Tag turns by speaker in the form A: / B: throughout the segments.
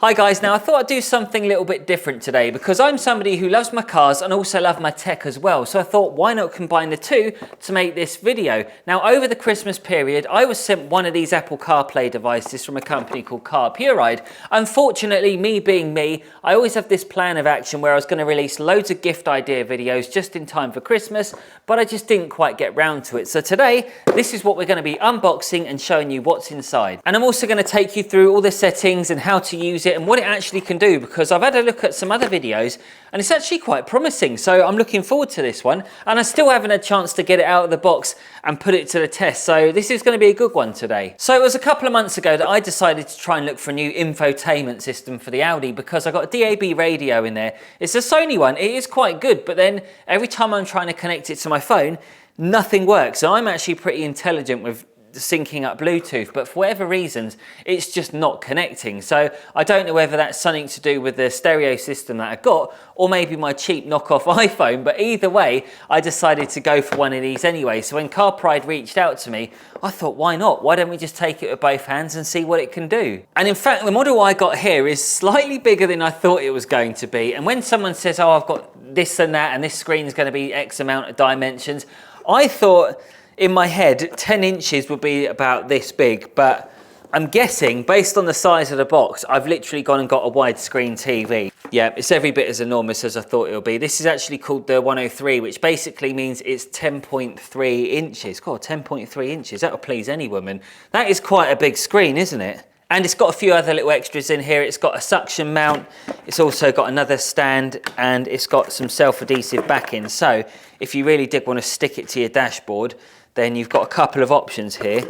A: Hi guys, now I thought I'd do something a little bit different today because I'm somebody who loves my cars and also love my tech as well. So I thought, why not combine the two to make this video? Now over the Christmas period, I was sent one of these Apple CarPlay devices from a company called CarPlay. Unfortunately, me being me, I always have this plan of action where I was going to release loads of gift idea videos just in time for Christmas, but I just didn't quite get round to it. So today, this is what we're going to be unboxing and showing you what's inside. And I'm also going to take you through all the settings and how to use it and what it actually can do, because I've had a look at some other videos and it's actually quite promising. So I'm looking forward to this one, and I still haven't had a chance to get it out of the box and put it to the test. So this is going to be a good one today. So it was a couple of months ago that I decided to try and look for a new infotainment system for the Audi because I got a DAB radio in there. It's a Sony one. It is quite good, but then every time I'm trying to connect it to my phone, nothing works. So I'm actually pretty intelligent with syncing up Bluetooth, but for whatever reasons it's just not connecting. So I don't know whether that's something to do with the stereo system that I got or maybe my cheap knockoff iPhone, but either way I decided to go for one of these anyway. So when CarPlay reached out to me, I thought, why not? Why don't we just take it with both hands and see what it can do? And in fact, the model I got here is slightly bigger than I thought it was going to be. And when someone says, oh, I've got this and that and this screen is going to be X amount of dimensions, I thought in my head 10 inches would be about this big, but I'm guessing based on the size of the box, I've literally gone and got a widescreen TV. Yeah, it's every bit as enormous as I thought it would be. This is actually called the 103, which basically means it's 10.3 inches. God, 10.3 inches, that'll please any woman. That is quite a big screen, isn't it? And it's got a few other little extras in here. It's got a suction mount. It's also got another stand, and it's got some self-adhesive backing. So if you really did want to stick it to your dashboard, then you've got a couple of options here.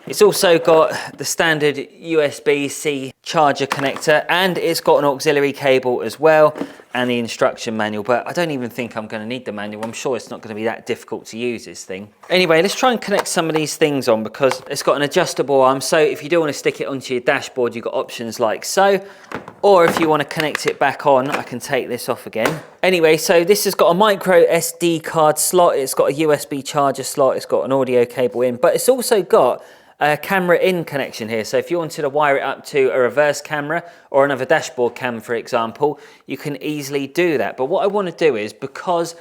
A: It's also got the standard USB-C charger connector, and it's got an auxiliary cable as well, and the instruction manual, but I don't even think I'm going to need the manual. I'm sure it's not going to be that difficult to use, this thing. Anyway, let's try and connect some of these things on because it's got an adjustable arm, so if you do want to stick it onto your dashboard, you've got options like so, or if you want to connect it back on, I can take this off again. Anyway, so this has got a micro SD card slot, it's got a USB charger slot, it's got an audio cable in, but it's also got a camera in connection here. So if you wanted to wire it up to a reverse camera or another dashboard cam, for example, you can easily do that. But what I want to do is, because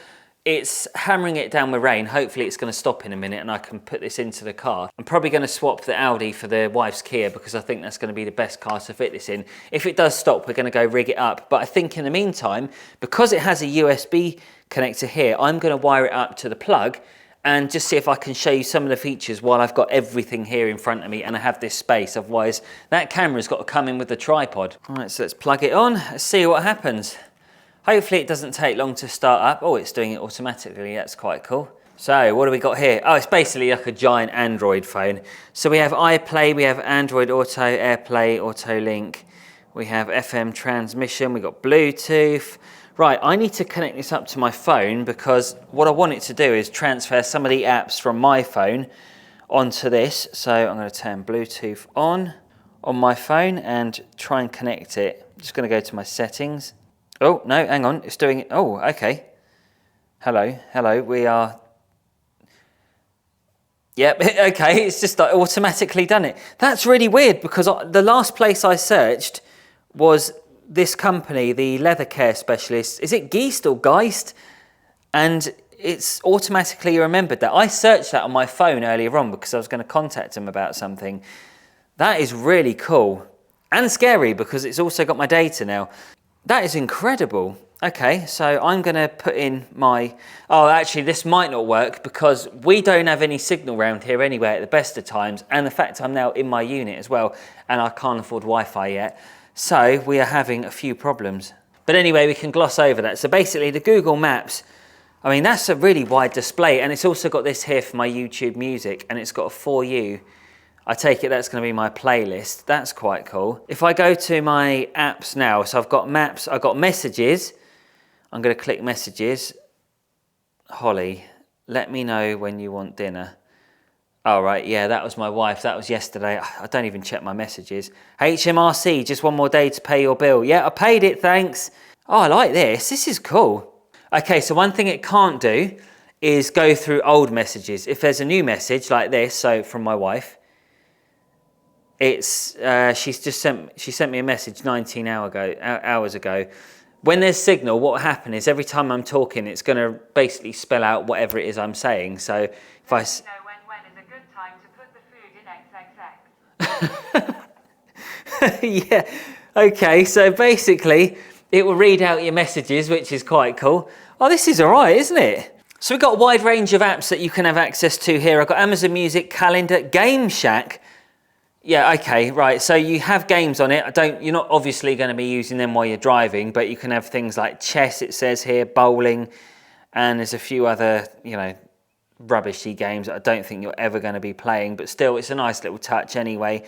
A: it's hammering it down with rain, hopefully it's going to stop in a minute and I can put this into the car. I'm probably going to swap the Audi for the wife's Kia because I think that's going to be the best car to fit this in. If it does stop, we're going to go rig it up. But I think in the meantime, because it has a USB connector here, I'm going to wire it up to the plug and just see if I can show you some of the features while I've got everything here in front of me and I have this space. Otherwise, that camera's got to come in with the tripod. All right, so let's plug it on. Let's see what happens. Hopefully it doesn't take long to start up. Oh, it's doing it automatically. That's quite cool. So what do we got here? Oh, it's basically like a giant Android phone. So we have iPlay, we have Android Auto, AirPlay, Auto Link. We have FM transmission, we've got Bluetooth. Right, I need to connect this up to my phone because what I want it to do is transfer some of the apps from my phone onto this. So I'm going to turn Bluetooth on my phone and try and connect it. I'm just going to go to my settings. Oh, no, hang on, it's doing it. Oh, okay. Hello, we are... Yep, okay, it's just like automatically done it. That's really weird because the last place I searched was this company, the leather care specialist. Is it Geist or Geist? And it's automatically remembered that. I searched that on my phone earlier on because I was going to contact them about something. That is really cool and scary because it's also got my data now. That is incredible. Okay, so I'm going to put in my... Oh, actually, this might not work because we don't have any signal around here anyway at the best of times. And the fact I'm now in my unit as well, and I can't afford Wi-Fi yet. So we are having a few problems. But anyway, we can gloss over that. So basically the Google Maps, I mean, that's a really wide display. And it's also got this here for my YouTube music, and it's got a For You. I take it that's going to be my playlist. That's quite cool. If I go to my apps now, so I've got Maps, I've got Messages. I'm going to click Messages. Holly, let me know when you want dinner. Oh, right, yeah, that was my wife. That was yesterday. I don't even check my messages. HMRC, just one more day to pay your bill. Yeah, I paid it, thanks. Oh, I like this. This is cool. Okay, so one thing it can't do is go through old messages. If there's a new message like this, so from my wife, she sent me a message 19 hours ago. When there's signal, what will happen is every time I'm talking, it's going to basically spell out whatever it is I'm saying. So if I know when is a good time to put the food in XXX. Yeah. Okay. So basically, it will read out your messages, which is quite cool. Oh, this is all right, isn't it? So we've got a wide range of apps that you can have access to here. I've got Amazon Music, Calendar, Game Shack. Yeah, okay, right. So you have games on it. You're not obviously going to be using them while you're driving, but you can have things like chess, it says here, bowling, and there's a few other, rubbishy games that I don't think you're ever going to be playing, but still, it's a nice little touch anyway.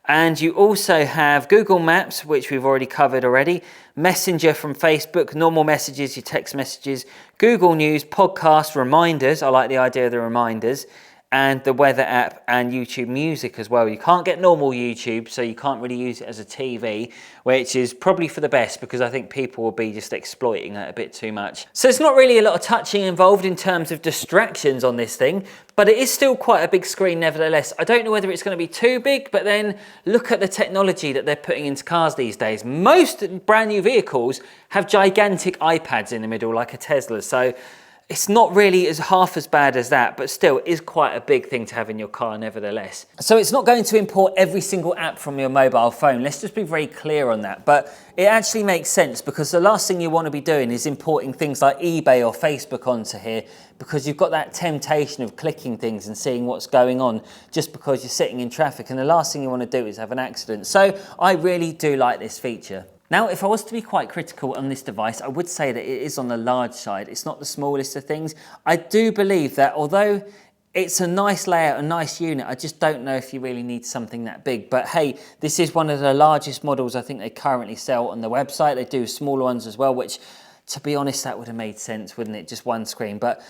A: And you also have Google Maps, which we've already covered already, Messenger from Facebook, normal messages, your text messages, Google News, podcasts, reminders. I like the idea of the reminders. And the weather app and YouTube Music as well. You can't get normal YouTube, so you can't really use it as a TV, which is probably for the best because I think people will be just exploiting it a bit too much. So it's not really a lot of touching involved in terms of distractions on this thing, but it is still quite a big screen nevertheless. I don't know whether it's going to be too big, but then look at the technology that they're putting into cars these days. Most brand new vehicles have gigantic iPads in the middle, like a Tesla. So it's not really half as bad as that, but still is quite a big thing to have in your car nevertheless. So it's not going to import every single app from your mobile phone. Let's just be very clear on that. But it actually makes sense because the last thing you want to be doing is importing things like eBay or Facebook onto here because you've got that temptation of clicking things and seeing what's going on just because you're sitting in traffic. And the last thing you want to do is have an accident. So I really do like this feature. Now, if I was to be quite critical on this device, I would say that it is on the large side. It's not the smallest of things. I do believe that although it's a nice layout, a nice unit, I just don't know if you really need something that big. But hey, this is one of the largest models I think they currently sell on the website. They do smaller ones as well, which, to be honest, that would have made sense, wouldn't it? Just one screen. But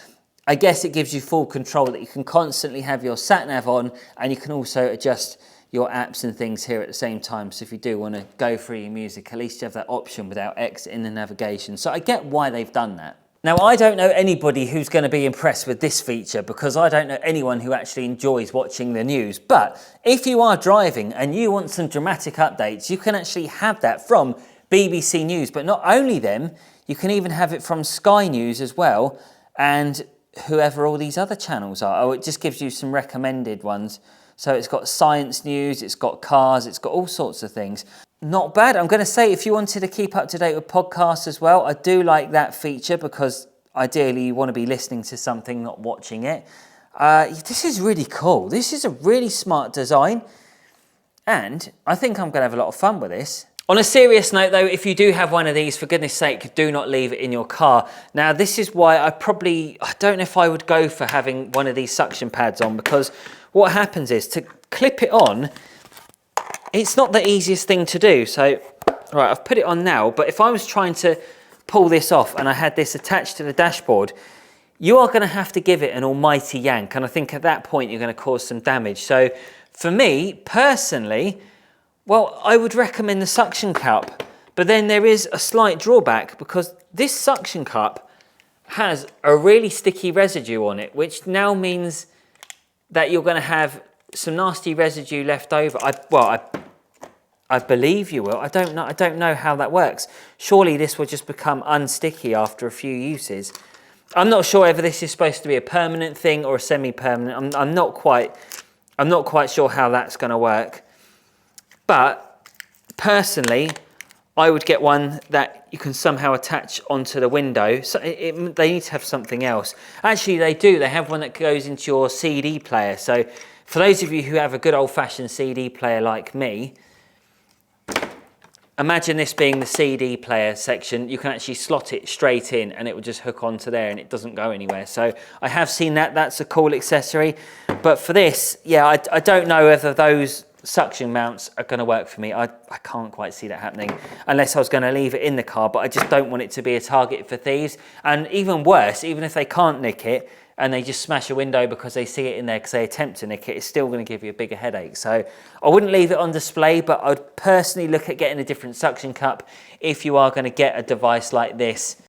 A: I guess it gives you full control that you can constantly have your sat nav on and you can also adjust your apps and things here at the same time. So if you do want to go through your music, at least you have that option without exiting the navigation. So I get why they've done that. Now, I don't know anybody who's going to be impressed with this feature because I don't know anyone who actually enjoys watching the news. But if you are driving and you want some dramatic updates, you can actually have that from BBC News. But not only them, you can even have it from Sky News as well and whoever all these other channels are. Oh, it just gives you some recommended ones. So it's got science news, it's got cars, it's got all sorts of things. Not bad. I'm going to say if you wanted to keep up to date with podcasts as well, I do like that feature because ideally you want to be listening to something, not watching it. This is really cool. This is a really smart design and I think I'm going to have a lot of fun with this. On a serious note though, if you do have one of these, for goodness sake, do not leave it in your car. Now this is why I don't know if I would go for having one of these suction pads on because what happens is to clip it on, it's not the easiest thing to do. So, right, I've put it on now, but if I was trying to pull this off and I had this attached to the dashboard, you are going to have to give it an almighty yank. And I think at that point, you're going to cause some damage. So for me, personally, well, I would recommend the suction cup, but then there is a slight drawback because this suction cup has a really sticky residue on it, which now means that you're going to have some nasty residue left over. I believe you will. I don't know how that works. Surely this will just become unsticky after a few uses. I'm not sure whether this is supposed to be a permanent thing or a semi-permanent. I'm not quite sure how that's going to work. But personally, I would get one that you can somehow attach onto the window. So they need to have something else. Actually, they do. They have one that goes into your CD player. So for those of you who have a good old-fashioned CD player like me, imagine this being the CD player section. You can actually slot it straight in and it will just hook onto there and it doesn't go anywhere. So I have seen that. That's a cool accessory. But for this, yeah, I don't know whether those suction mounts are going to work for me. I can't quite see that happening unless I was going to leave it in the car, but I just don't want it to be a target for thieves. And even worse, even if they can't nick it and they just smash a window because they see it in there because they attempt to nick it, it's still going to give you a bigger headache. So I wouldn't leave it on display, but I'd personally look at getting a different suction cup if you are going to get a device like this